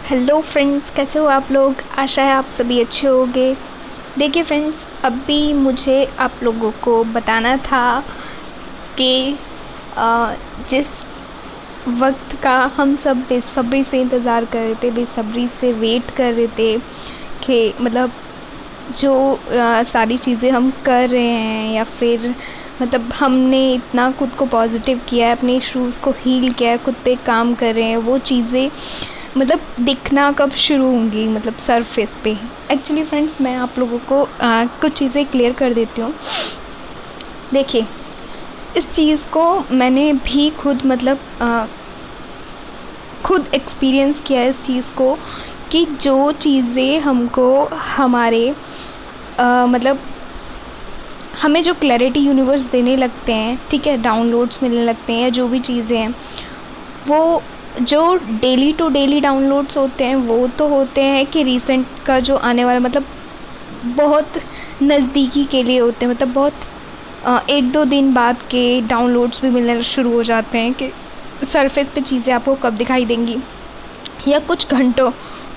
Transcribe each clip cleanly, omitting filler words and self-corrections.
Hello friends, कैसे हो आप लोग। आशा है आप सभी अच्छे होंगे। देखिए फ्रेंड्स, अभी मुझे आप लोगों को बताना था कि जिस वक्त का हम सब बेसब्री से इंतज़ार कर रहे थे, बेसब्री से वेट कर रहे थे कि मतलब जो सारी चीज़ें हम कर रहे हैं, या फिर मतलब हमने इतना खुद को पॉजिटिव किया है, अपने इश्यूज़ को हील किया है, खुद पे काम कर रहे हैं, वो चीज़ें मतलब दिखना कब शुरू होंगी, मतलब सरफेस पे। एक्चुअली फ्रेंड्स, मैं आप लोगों को कुछ चीज़ें क्लियर कर देती हूँ। देखिए, इस चीज़ को मैंने भी खुद मतलब खुद एक्सपीरियंस किया है इस चीज़ को, कि जो चीज़ें हमको हमारे मतलब हमें जो क्लैरिटी यूनिवर्स देने लगते हैं, ठीक है, डाउनलोड्स मिलने लगते हैं, या जो भी चीज़ें हैं, वो जो डेली टू डेली डाउनलोड्स होते हैं वो तो होते हैं कि रिसेंट का जो आने वाला मतलब बहुत नज़दीकी के लिए होते हैं, मतलब बहुत एक दो दिन बाद के डाउनलोड्स भी मिलने शुरू हो जाते हैं कि सरफेस पे चीज़ें आपको कब दिखाई देंगी, या कुछ घंटों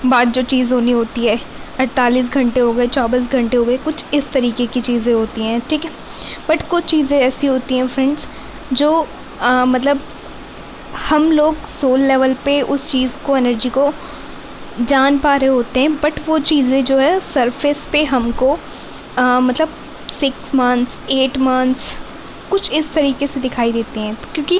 बाद जो चीज़ होनी होती है, 48 घंटे हो गए, 24 घंटे हो गए, कुछ इस तरीके की चीज़ें होती हैं, ठीक है। बट कुछ चीज़ें ऐसी होती हैं फ्रेंड्स जो मतलब हम लोग सोल लेवल पे उस चीज़ को, एनर्जी को जान पा रहे होते हैं, बट वो चीज़ें जो है सरफेस पे हमको मतलब 6 मंथ्स 8 मंथ्स कुछ इस तरीके से दिखाई देती हैं। तो क्योंकि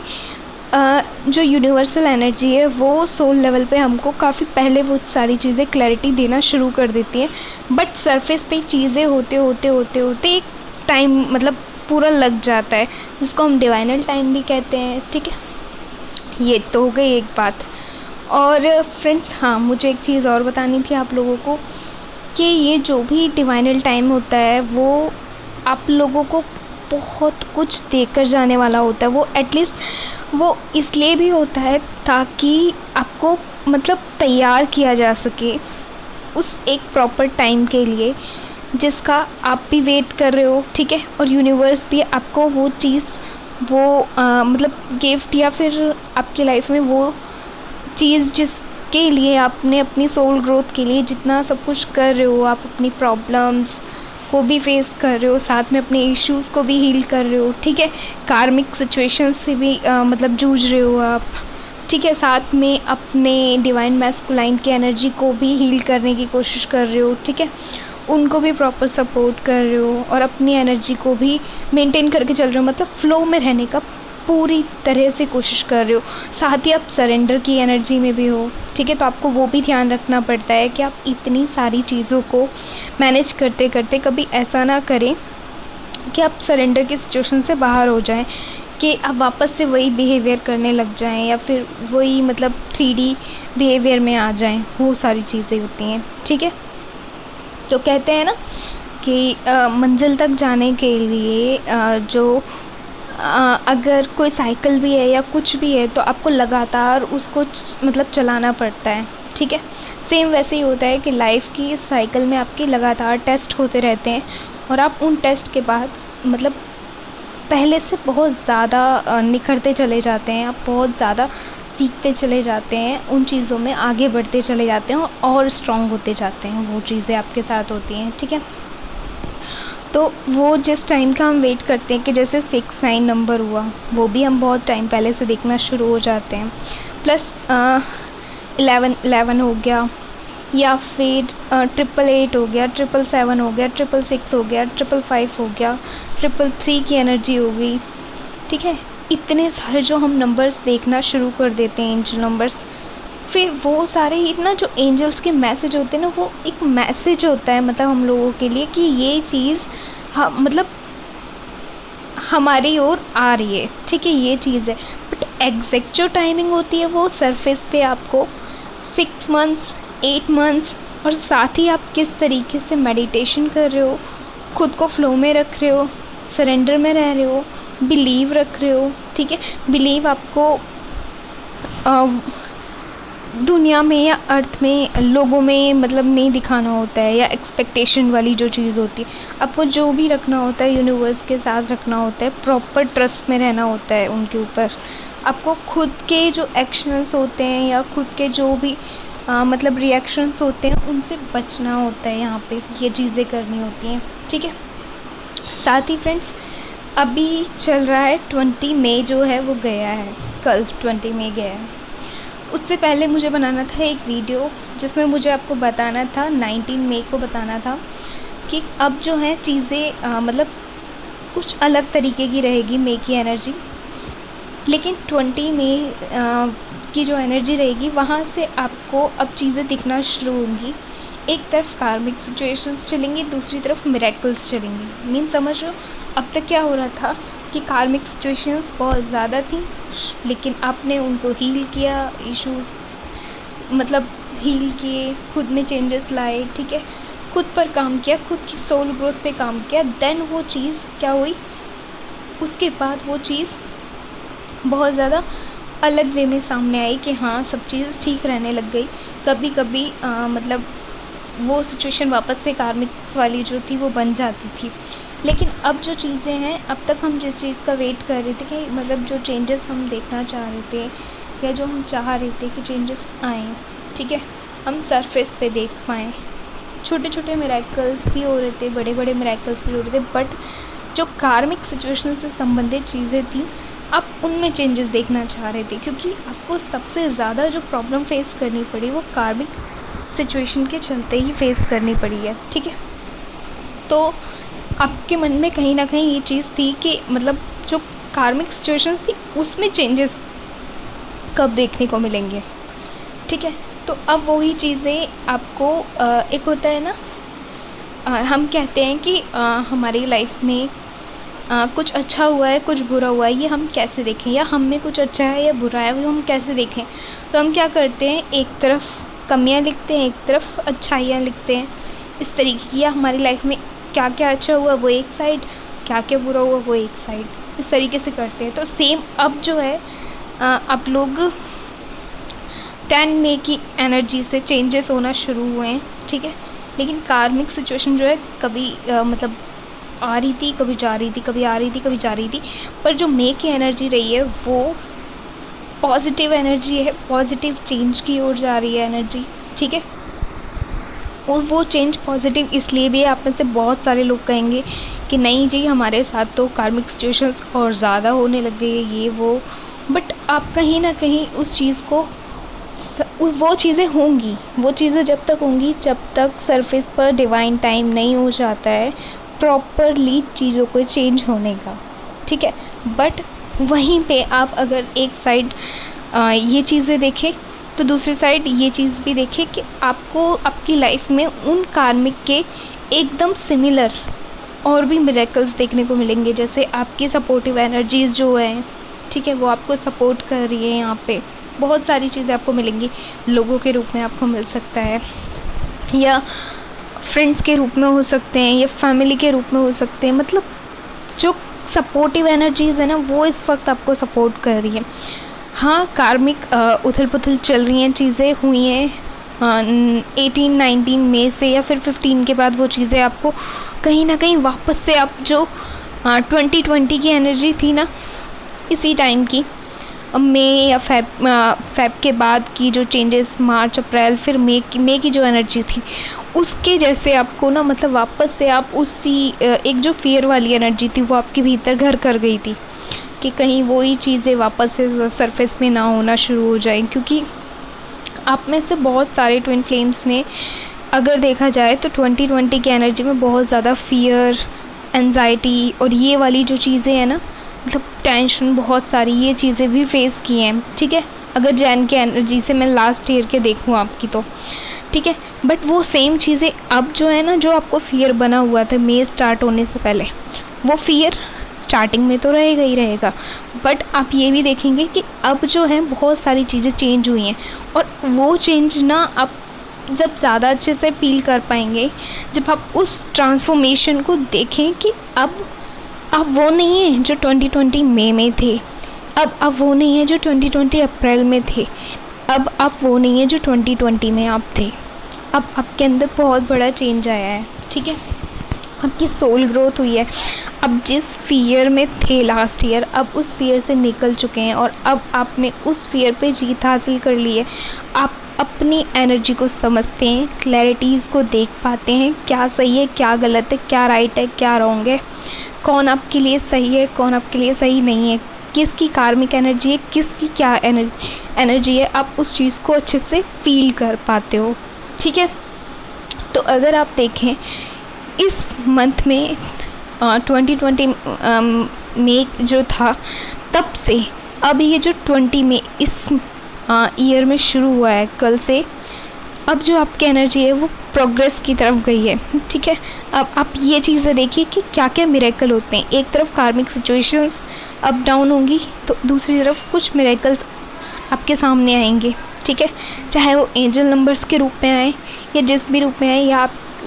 जो यूनिवर्सल एनर्जी है वो सोल लेवल पे हमको काफ़ी पहले वो सारी चीज़ें क्लैरिटी देना शुरू कर देती हैं, बट सरफेस पे चीज़ें होते होते होते होते एक टाइम मतलब पूरा लग जाता है, जिसको हम डिवाइनल टाइम भी कहते हैं, ठीक है। ये तो हो गई एक बात। और फ्रेंड्स, हाँ, मुझे एक चीज़ और बतानी थी आप लोगों को कि ये जो भी डिवाइनल टाइम होता है वो आप लोगों को बहुत कुछ देकर जाने वाला होता है। वो एटलीस्ट वो इसलिए भी होता है ताकि आपको मतलब तैयार किया जा सके उस एक प्रॉपर टाइम के लिए जिसका आप भी वेट कर रहे हो, ठीक है। और यूनिवर्स भी आपको वो चीज़, वो मतलब गिफ्ट, या फिर आपकी लाइफ में वो चीज़ जिसके लिए आपने अपनी सोल ग्रोथ के लिए जितना सब कुछ कर रहे हो, आप अपनी प्रॉब्लम्स को भी फेस कर रहे हो, साथ में अपने इश्यूज़ को भी हील कर रहे हो, ठीक है। कार्मिक सिचुएशंस से भी मतलब जूझ रहे हो आप, ठीक है। साथ में अपने डिवाइन मैस्कुलाइन की एनर्जी को भी हील करने की कोशिश कर रहे हो, ठीक है। उनको भी प्रॉपर सपोर्ट कर रहे हो और अपनी एनर्जी को भी मेंटेन करके चल रहे हो, मतलब फ्लो में रहने का पूरी तरह से कोशिश कर रहे हो। साथ ही आप सरेंडर की एनर्जी में भी हो, ठीक है। तो आपको वो भी ध्यान रखना पड़ता है कि आप इतनी सारी चीज़ों को मैनेज करते करते कभी ऐसा ना करें कि आप सरेंडर की सिचुएशन से बाहर हो जाएं, कि आप वापस से वही बिहेवियर करने लग जाएं, या फिर वही मतलब 3D बिहेवियर में आ जाएं। वो सारी चीज़ें होती हैं, ठीक है। तो कहते हैं ना कि मंजिल तक जाने के लिए जो अगर कोई साइकिल भी है या कुछ भी है तो आपको लगातार उसको मतलब चलाना पड़ता है, ठीक है। सेम वैसे ही होता है कि लाइफ की इस साइकिल में आपके लगातार टेस्ट होते रहते हैं, और आप उन टेस्ट के बाद मतलब पहले से बहुत ज़्यादा निखरते चले जाते हैं, आप बहुत ज़्यादा सीखते चले जाते हैं, उन चीज़ों में आगे बढ़ते चले जाते हैं और स्ट्रॉन्ग होते जाते हैं। वो चीज़ें आपके साथ होती हैं, ठीक है। तो वो जिस टाइम का हम वेट करते हैं कि जैसे 6-9 नंबर हुआ, वो भी हम बहुत टाइम पहले से देखना शुरू हो जाते हैं। प्लस 11 हो गया, या फिर 888 हो गया, 777 हो गया, 666 हो गया, 555 हो गया, 333 की एनर्जी हो गई, ठीक है। इतने सारे जो हम नंबर्स देखना शुरू कर देते हैं, एंजल नंबर्स, फिर वो सारे इतना जो एंजल्स के मैसेज होते हैं ना, वो एक मैसेज होता है मतलब हम लोगों के लिए कि ये चीज़ मतलब हमारी ओर आ रही है, ठीक है, ये चीज़ है। बट एग्जैक्ट जो टाइमिंग होती है वो सरफेस पे आपको 6 मंथ्स 8 मंथ्स, और साथ ही आप किस तरीके से मेडिटेशन कर रहे हो, खुद को फ्लो में रख रहे हो, सरेंडर में रह रहे हो, बिलीव रख रहे हो, ठीक है। बिलीव आपको दुनिया में या अर्थ में लोगों में मतलब नहीं दिखाना होता है, या एक्सपेक्टेशन वाली जो चीज़ होती है, आपको जो भी रखना होता है यूनिवर्स के साथ रखना होता है, प्रॉपर ट्रस्ट में रहना होता है उनके ऊपर। आपको खुद के जो एक्शंस होते हैं या खुद के जो भी मतलब रिएक्शंस होते हैं उनसे बचना होता है, यहाँ पे ये चीज़ें करनी होती हैं, ठीक है। साथ ही फ्रेंड्स अभी चल रहा है 20 मई जो है वो गया है, कल 20 मई गया है। उससे पहले मुझे बनाना था एक वीडियो जिसमें मुझे आपको बताना था 19 मई को बताना था कि अब जो है चीज़ें मतलब कुछ अलग तरीके की रहेगी मई की एनर्जी, लेकिन 20 मई की जो एनर्जी रहेगी वहाँ से आपको अब चीज़ें दिखना शुरू होंगी। एक तरफ कार्मिक सिचुएशंस चलेंगी, दूसरी तरफ मिरेकल्स चलेंगी। मीन समझ लो अब तक क्या हो रहा था कि कार्मिक सिचुएशंस बहुत ज़्यादा थी, लेकिन आपने उनको हील किया, इश्यूज मतलब हील किए, खुद में चेंजेस लाए, ठीक है, खुद पर काम किया, खुद की सोल ग्रोथ पे काम किया। देन वो चीज़ क्या हुई, उसके बाद वो चीज़ बहुत ज़्यादा अलग वे में सामने आई कि हाँ सब चीज़ ठीक रहने लग गई। कभी कभी मतलब वो सिचुएशन वापस से कार्मिक्स वाली जो थी वो बन जाती थी। लेकिन अब जो चीज़ें हैं, अब तक हम जिस चीज़ का वेट कर रहे थे कि मतलब जो चेंजेस हम देखना चाह रहे थे या जो हम चाह रहे थे कि चेंजेस आएँ, ठीक है, हम सरफेस पे देख पाएँ। छोटे छोटे मिरेकल्स भी हो रहे थे, बड़े बड़े मिरेकल्स भी हो रहे थे, बट जो कार्मिक सिचुएशन से संबंधित चीज़ें थी आप उनमें चेंजेस देखना चाह रहे थे, क्योंकि आपको सबसे ज़्यादा जो प्रॉब्लम फेस करनी पड़ी वो कार्मिक सिचुएशन के चलते ही फेस करनी पड़ी है, ठीक है। तो आपके मन में कहीं ना कहीं ये चीज़ थी कि मतलब जो कार्मिक सिचुएशंस थी उसमें चेंजेस कब देखने को मिलेंगे, ठीक है। तो अब वही चीज़ें आपको एक होता है ना, हम कहते हैं कि हमारी लाइफ में कुछ अच्छा हुआ है, कुछ बुरा हुआ है, ये हम कैसे देखें, या हम में कुछ अच्छा है या बुरा है वो हम कैसे देखें। तो हम क्या करते हैं, एक तरफ कमियां लिखते हैं, एक तरफ अच्छाइयाँ लिखते हैं, इस तरीके की। या हमारी लाइफ में क्या क्या अच्छा हुआ वो एक साइड, क्या क्या बुरा हुआ वो एक साइड, इस तरीके से करते हैं। तो सेम अब जो है आप लोग 10 मई की एनर्जी से चेंजेस होना शुरू हुए हैं, ठीक है। लेकिन कार्मिक सिचुएशन जो है कभी मतलब आ रही थी, कभी जा रही थी, कभी आ रही थी, कभी जा रही थी, पर जो मई की एनर्जी रही है वो पॉजिटिव एनर्जी है, पॉजिटिव चेंज की ओर जा रही है एनर्जी, ठीक है। और वो चेंज पॉजिटिव इसलिए भी है, आप में से बहुत सारे लोग कहेंगे कि नहीं जी हमारे साथ तो कार्मिक सिचुएशंस और ज़्यादा होने लग गई है ये वो, बट आप कहीं ना कहीं उस चीज़ को वो चीज़ें होंगी, वो चीज़ें जब तक होंगी जब तक सरफेस पर डिवाइन टाइम नहीं हो जाता है प्रॉपरली चीज़ों को चेंज होने का, ठीक है। बट वहीं पे आप अगर एक साइड ये चीज़ें देखें तो दूसरी साइड ये चीज़ भी देखें कि आपको आपकी लाइफ में उन कार्मिक के एकदम सिमिलर और भी मिरेकल्स देखने को मिलेंगे। जैसे आपकी सपोर्टिव एनर्जीज़ जो हैं, ठीक है, वो आपको सपोर्ट कर रही है। यहाँ पे बहुत सारी चीज़ें आपको मिलेंगी, लोगों के रूप में आपको मिल सकता है, या फ्रेंड्स के रूप में हो सकते हैं, या फैमिली के रूप में हो सकते हैं। मतलब जो सपोर्टिव एनर्जीज़ है ना वो इस वक्त आपको सपोर्ट कर रही है। हाँ कार्मिक उथल पुथल चल रही हैं, चीज़ें हुई हैं 18-19 मई से या फिर 15 के बाद, वो चीज़ें आपको कहीं ना कहीं वापस से आप जो 2020 की एनर्जी थी ना इसी टाइम की, मई या फेब के बाद की जो चेंजेस, मार्च अप्रैल फिर मई की जो एनर्जी थी उसके जैसे आपको ना मतलब वापस से आप उसी एक जो फियर वाली एनर्जी थी वो आपके भीतर घर कर गई थी कि कहीं वही चीज़ें वापस से सरफेस में ना होना शुरू हो जाएं। क्योंकि आप में से बहुत सारे ट्विन फ्लेम्स ने अगर देखा जाए तो 2020 की एनर्जी में बहुत ज़्यादा फियर, एंजाइटी और ये वाली जो चीज़ें हैं ना, मतलब टेंशन, बहुत सारी ये चीज़ें भी फेस की हैं, ठीक है। अगर जैन के एनर्जी से मैं लास्ट ईयर के देखूँ आपकी तो, ठीक है। बट वो सेम चीज़ें अब जो है ना, जो आपको फियर बना हुआ था मई स्टार्ट होने से पहले, वो फियर स्टार्टिंग में तो रहेगा ही रहेगा, बट आप ये भी देखेंगे कि अब जो है बहुत सारी चीज़ें चेंज हुई हैं। और वो चेंज ना आप जब ज़्यादा अच्छे से फील कर पाएंगे, जब आप उस ट्रांसफॉर्मेशन को देखें कि अब आप वो नहीं है जो 2020 मई में थे, अब आप वो नहीं है जो 2020 अप्रैल में थे, अब आप वो नहीं है जो 2020 में आप थे। अब आपके अंदर बहुत बड़ा चेंज आया है, ठीक है। आपकी सोल ग्रोथ हुई है। अब जिस फियर में थे लास्ट ईयर, अब उस फियर से निकल चुके हैं और अब आपने उस फियर पे जीत हासिल कर ली है। आप अपनी एनर्जी को समझते हैं, क्लैरिटीज़ को देख पाते हैं, क्या सही है, क्या गलत है, क्या राइट है, क्या रॉन्ग है, कौन आपके लिए सही है, कौन आपके लिए सही नहीं है, किसकी कार्मिक एनर्जी है, किसकी क्या एनर्जी है, आप उस चीज़ को अच्छे से फील कर पाते हो। ठीक है, तो अगर आप देखें इस मंथ में 2020 में जो था, तब से अब ये जो 20 में इस ईयर में शुरू हुआ है कल से, अब जो आपकी एनर्जी है वो प्रोग्रेस की तरफ गई है। ठीक है, अब आप ये चीज़ें देखिए कि क्या क्या मिरेकल होते हैं। एक तरफ कार्मिक सिचुएशंस अप डाउन होंगी, तो दूसरी तरफ कुछ मिरेकल्स आपके सामने आएंगे। ठीक है, चाहे वो एंजल नंबर्स के रूप में आए या जिस भी रूप में आए,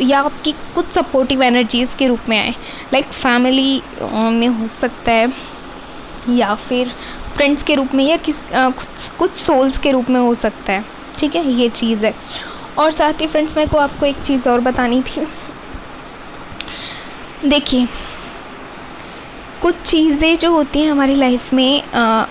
या आपकी कुछ सपोर्टिव एनर्जीज़ के रूप में आए, लाइक फैमिली में हो सकता है, या फिर फ्रेंड्स के रूप में, या कुछ सोल्स के रूप में हो सकता है। ठीक है, ये चीज़ है। और साथ ही फ्रेंड्स, मेरे को आपको एक चीज़ और बतानी थी। देखिए, कुछ चीज़ें जो होती हैं हमारी लाइफ में,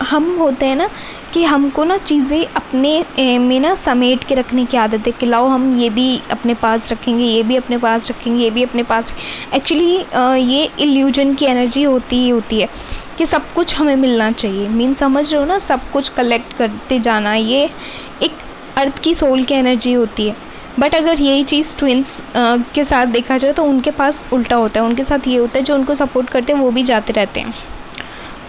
हम होते हैं ना कि हमको ना चीज़ें अपने में ना समेट के रखने की आदत है कि लाओ हम ये भी अपने पास रखेंगे, ये भी अपने पास रखेंगे, ये भी अपने पास। एक्चुअली ये इल्यूजन की एनर्जी होती ही होती है कि सब कुछ हमें मिलना चाहिए। मीन समझ रहे हो ना, सब कुछ कलेक्ट करते जाना, ये एक अर्थ की सोल की एनर्जी होती है। बट अगर यही चीज़ ट्विंस के साथ देखा जाए तो उनके पास उल्टा होता है। उनके साथ ये होता है, जो उनको सपोर्ट करते हैं वो भी जाते रहते हैं,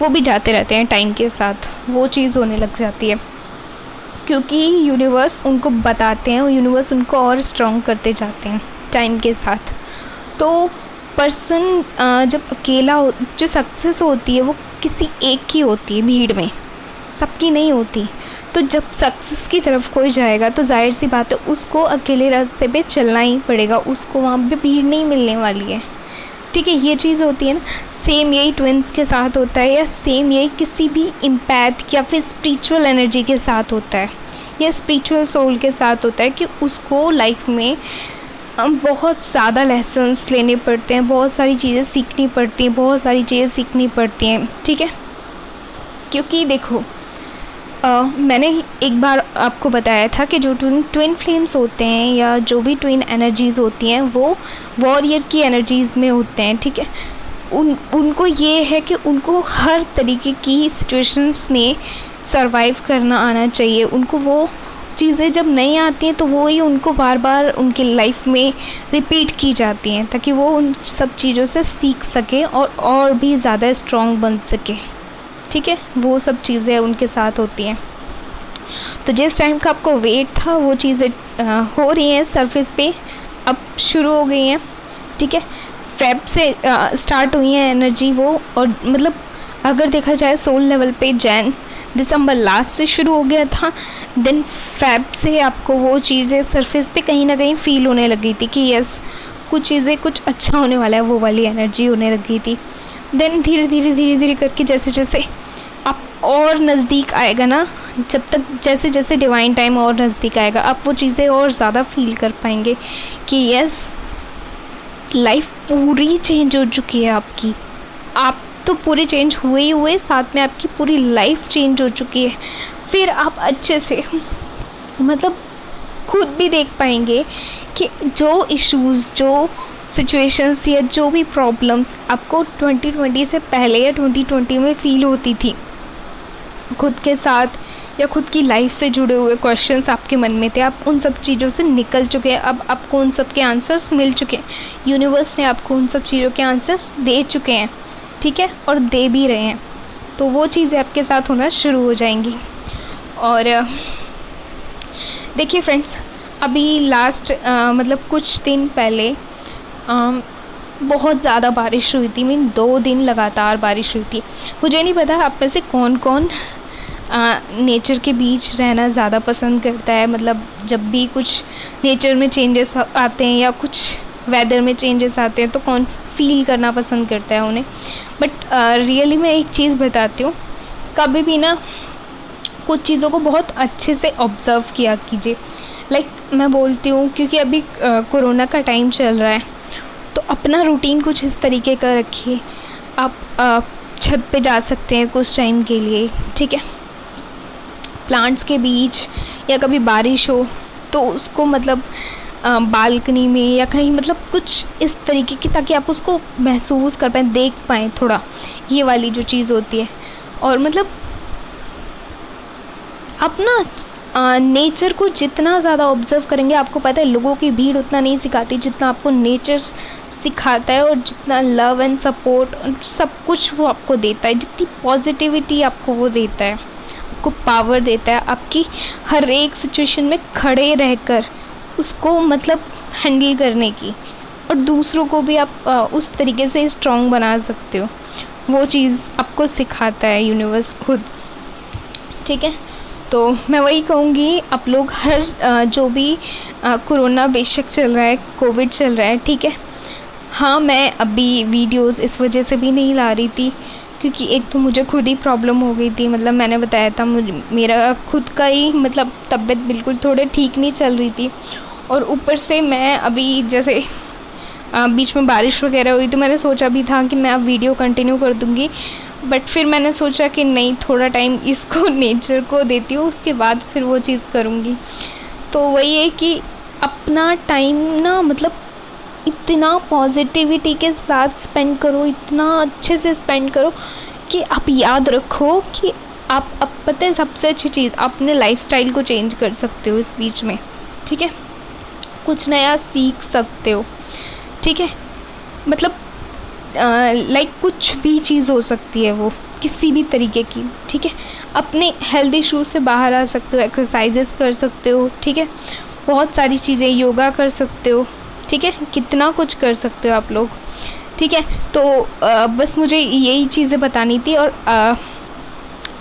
वो भी जाते रहते हैं टाइम के साथ, वो चीज़ होने लग जाती है, क्योंकि यूनिवर्स उनको बताते हैं और यूनिवर्स उनको और स्ट्रॉन्ग करते जाते हैं टाइम के साथ। तो पर्सन जब अकेला जो सक्सेस होती है वो किसी एक की होती है, भीड़ में, सबकी नहीं होती। तो जब सक्सेस की तरफ कोई जाएगा तो जाहिर सी बात है उसको अकेले रास्ते पे चलना ही पड़ेगा, उसको वहाँ पे भीड़ नहीं मिलने वाली है। ठीक है, ये चीज़ होती है ना। सेम यही ट्विंस के साथ होता है, या सेम यही किसी भी इम्पैथ या फिर स्पिरिचुअल एनर्जी के साथ होता है, या स्पिरिचुअल सोल के साथ होता है, कि उसको लाइफ में बहुत ज़्यादा लेसन्स लेने पड़ते हैं, बहुत सारी चीज़ें सीखनी पड़ती हैं, बहुत सारी चीज़ें सीखनी पड़ती हैं। ठीक है, क्योंकि देखो मैंने एक बार आपको बताया था कि जो ट्विन फ्लेम्स होते हैं या जो भी ट्विन एनर्जीज़ होती हैं वो वॉरियर की एनर्जीज़ में होते हैं। ठीक है, उनको ये है कि उनको हर तरीके की सिचुएशंस में सरवाइव करना आना चाहिए। उनको वो चीज़ें जब नहीं आती हैं तो वो ही उनको बार बार उनकी लाइफ में रिपीट की जाती हैं, ताकि वो उन सब चीज़ों से सीख सके और भी ज़्यादा स्ट्रॉन्ग बन सके। ठीक है, वो सब चीज़ें उनके साथ होती हैं। तो जिस टाइम का आपको वेट था वो चीज़ें हो रही हैं सरफेस पे, अब शुरू हो गई हैं। ठीक है, फेब से स्टार्ट हुई है एनर्जी वो, और मतलब अगर देखा जाए सोल लेवल पे दिसंबर लास्ट से शुरू हो गया था, देन फेब से आपको वो चीज़ें सरफेस पे कहीं ना कहीं फील होने लगी थी कि यस कुछ चीज़ें, कुछ अच्छा होने वाला है, वो वाली एनर्जी होने लगी थी। देन धीरे धीरे करके जैसे जैसे आप और नज़दीक आएगा ना, जब तक जैसे जैसे डिवाइन टाइम और नज़दीक आएगा, आप वो चीज़ें और ज़्यादा फील कर पाएंगे कि यस लाइफ पूरी चेंज हो चुकी है आपकी। आप तो पूरे चेंज हुए ही हुए, साथ में आपकी पूरी लाइफ चेंज हो चुकी है। फिर आप अच्छे से मतलब खुद भी देख पाएंगे कि जो इश्यूज़, जो सिचुएशंस या जो भी प्रॉब्लम्स आपको 2020 से पहले या 2020 में फ़ील होती थी खुद के साथ या खुद की लाइफ से जुड़े हुए क्वेश्चंस आपके मन में थे, आप उन सब चीज़ों से निकल चुके हैं। अब आपको उन सब के आंसर्स मिल चुके हैं, यूनिवर्स ने आपको उन सब चीज़ों के आंसर्स दे चुके हैं। ठीक है, और दे भी रहे हैं, तो वो चीज़ें आपके साथ होना शुरू हो जाएंगी। और देखिए फ्रेंड्स, अभी लास्ट मतलब कुछ दिन पहले बहुत ज़्यादा बारिश हुई थी। 2 दिन लगातार बारिश हुई थी। मुझे नहीं पता आप में से कौन कौन नेचर के बीच रहना ज़्यादा पसंद करता है, मतलब जब भी कुछ नेचर में चेंजेस आते हैं या कुछ वेदर में चेंजेस आते हैं तो कौन फील करना पसंद करता है उन्हें। बट रियली मैं एक चीज़ बताती हूँ, कभी भी ना कुछ चीज़ों को बहुत अच्छे से ऑब्ज़र्व किया कीजिए। लाइक मैं बोलती हूँ, क्योंकि अभी कोरोना का टाइम चल रहा है, तो अपना रूटीन कुछ इस तरीके का रखिए। आप छत पे जा सकते हैं कुछ टाइम के लिए, ठीक है, प्लांट्स के बीच, या कभी बारिश हो तो उसको मतलब बालकनी में या कहीं, मतलब कुछ इस तरीके की, ताकि आप उसको महसूस कर पाएँ, देख पाएँ थोड़ा, ये वाली जो चीज़ होती है। और मतलब आप ना नेचर को जितना ज़्यादा ऑब्ज़र्व करेंगे, आपको पता है लोगों की भीड़ उतना नहीं सिखाती जितना आपको नेचर सिखाता है, और जितना लव एंड सपोर्ट सब कुछ वो आपको देता है, जितनी पॉजिटिविटी आपको वो देता है, आपको पावर देता है आपकी हर एक सिचुएशन में खड़े रहकर उसको मतलब हैंडल करने की, और दूसरों को भी आप उस तरीके से स्ट्रॉन्ग बना सकते हो। वो चीज़ आपको सिखाता है यूनिवर्स खुद, ठीक है। तो मैं वही कहूँगी, आप लोग हर जो भी कोरोना बेशक चल रहा है, कोविड चल रहा है, ठीक है। हाँ, मैं अभी वीडियोस इस वजह से भी नहीं ला रही थी क्योंकि एक तो मुझे खुद ही प्रॉब्लम हो गई थी, मतलब मैंने बताया था मेरा खुद का ही मतलब तबीयत बिल्कुल थोड़े ठीक नहीं चल रही थी, और ऊपर से मैं अभी जैसे बीच में बारिश वगैरह हुई तो मैंने सोचा भी था कि मैं अब वीडियो कंटिन्यू कर दूँगी, बट फिर मैंने सोचा कि नहीं, थोड़ा टाइम इसको नेचर को देती हूँ, उसके बाद फिर वो चीज़ करूँगी। तो वही है कि अपना टाइम ना मतलब इतना पॉजिटिविटी के साथ स्पेंड करो, इतना अच्छे से स्पेंड करो कि आप याद रखो कि आप, अब पता है सबसे अच्छी चीज़, आप अपने लाइफस्टाइल को चेंज कर सकते हो इस बीच में, ठीक है। कुछ नया सीख सकते हो, ठीक है। मतलब लाइक कुछ भी चीज़ हो सकती है, वो किसी भी तरीके की, ठीक है। अपने हेल्थ इश्यूज से बाहर आ सकते हो, एक्सरसाइजेस कर सकते हो, ठीक है। बहुत सारी चीज़ें, योगा कर सकते हो, ठीक है। कितना कुछ कर सकते हो आप लोग, ठीक है। तो बस मुझे यही चीज़ें बतानी थी, और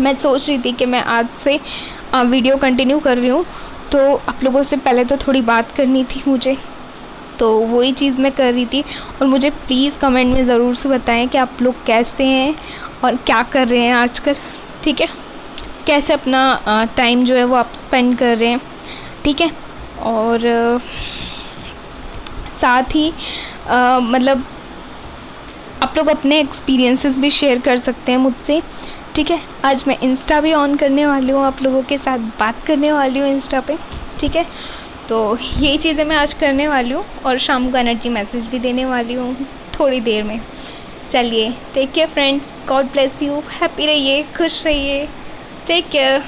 मैं सोच रही थी कि मैं आज से वीडियो कंटिन्यू कर रही हूँ, तो आप लोगों से पहले तो थोड़ी बात करनी थी मुझे, तो वही चीज़ मैं कर रही थी। और मुझे प्लीज़ कमेंट में ज़रूर से बताएं कि आप लोग कैसे हैं और क्या कर रहे हैं आजकल, ठीक है। कैसे अपना टाइम जो है वो आप स्पेंड कर रहे हैं, ठीक है। और साथ ही मतलब आप लोग अपने एक्सपीरियंसेस भी शेयर कर सकते हैं मुझसे, ठीक है। आज मैं इंस्टा भी ऑन करने वाली हूँ, आप लोगों के साथ बात करने वाली हूँ इंस्टा पे, ठीक है। तो यही चीज़ें मैं आज करने वाली हूँ, और शाम को एनर्जी मैसेज भी देने वाली हूँ थोड़ी देर में। चलिए, take care friends, God bless you, happy रहिए, खुश रहिए, टेक केयर।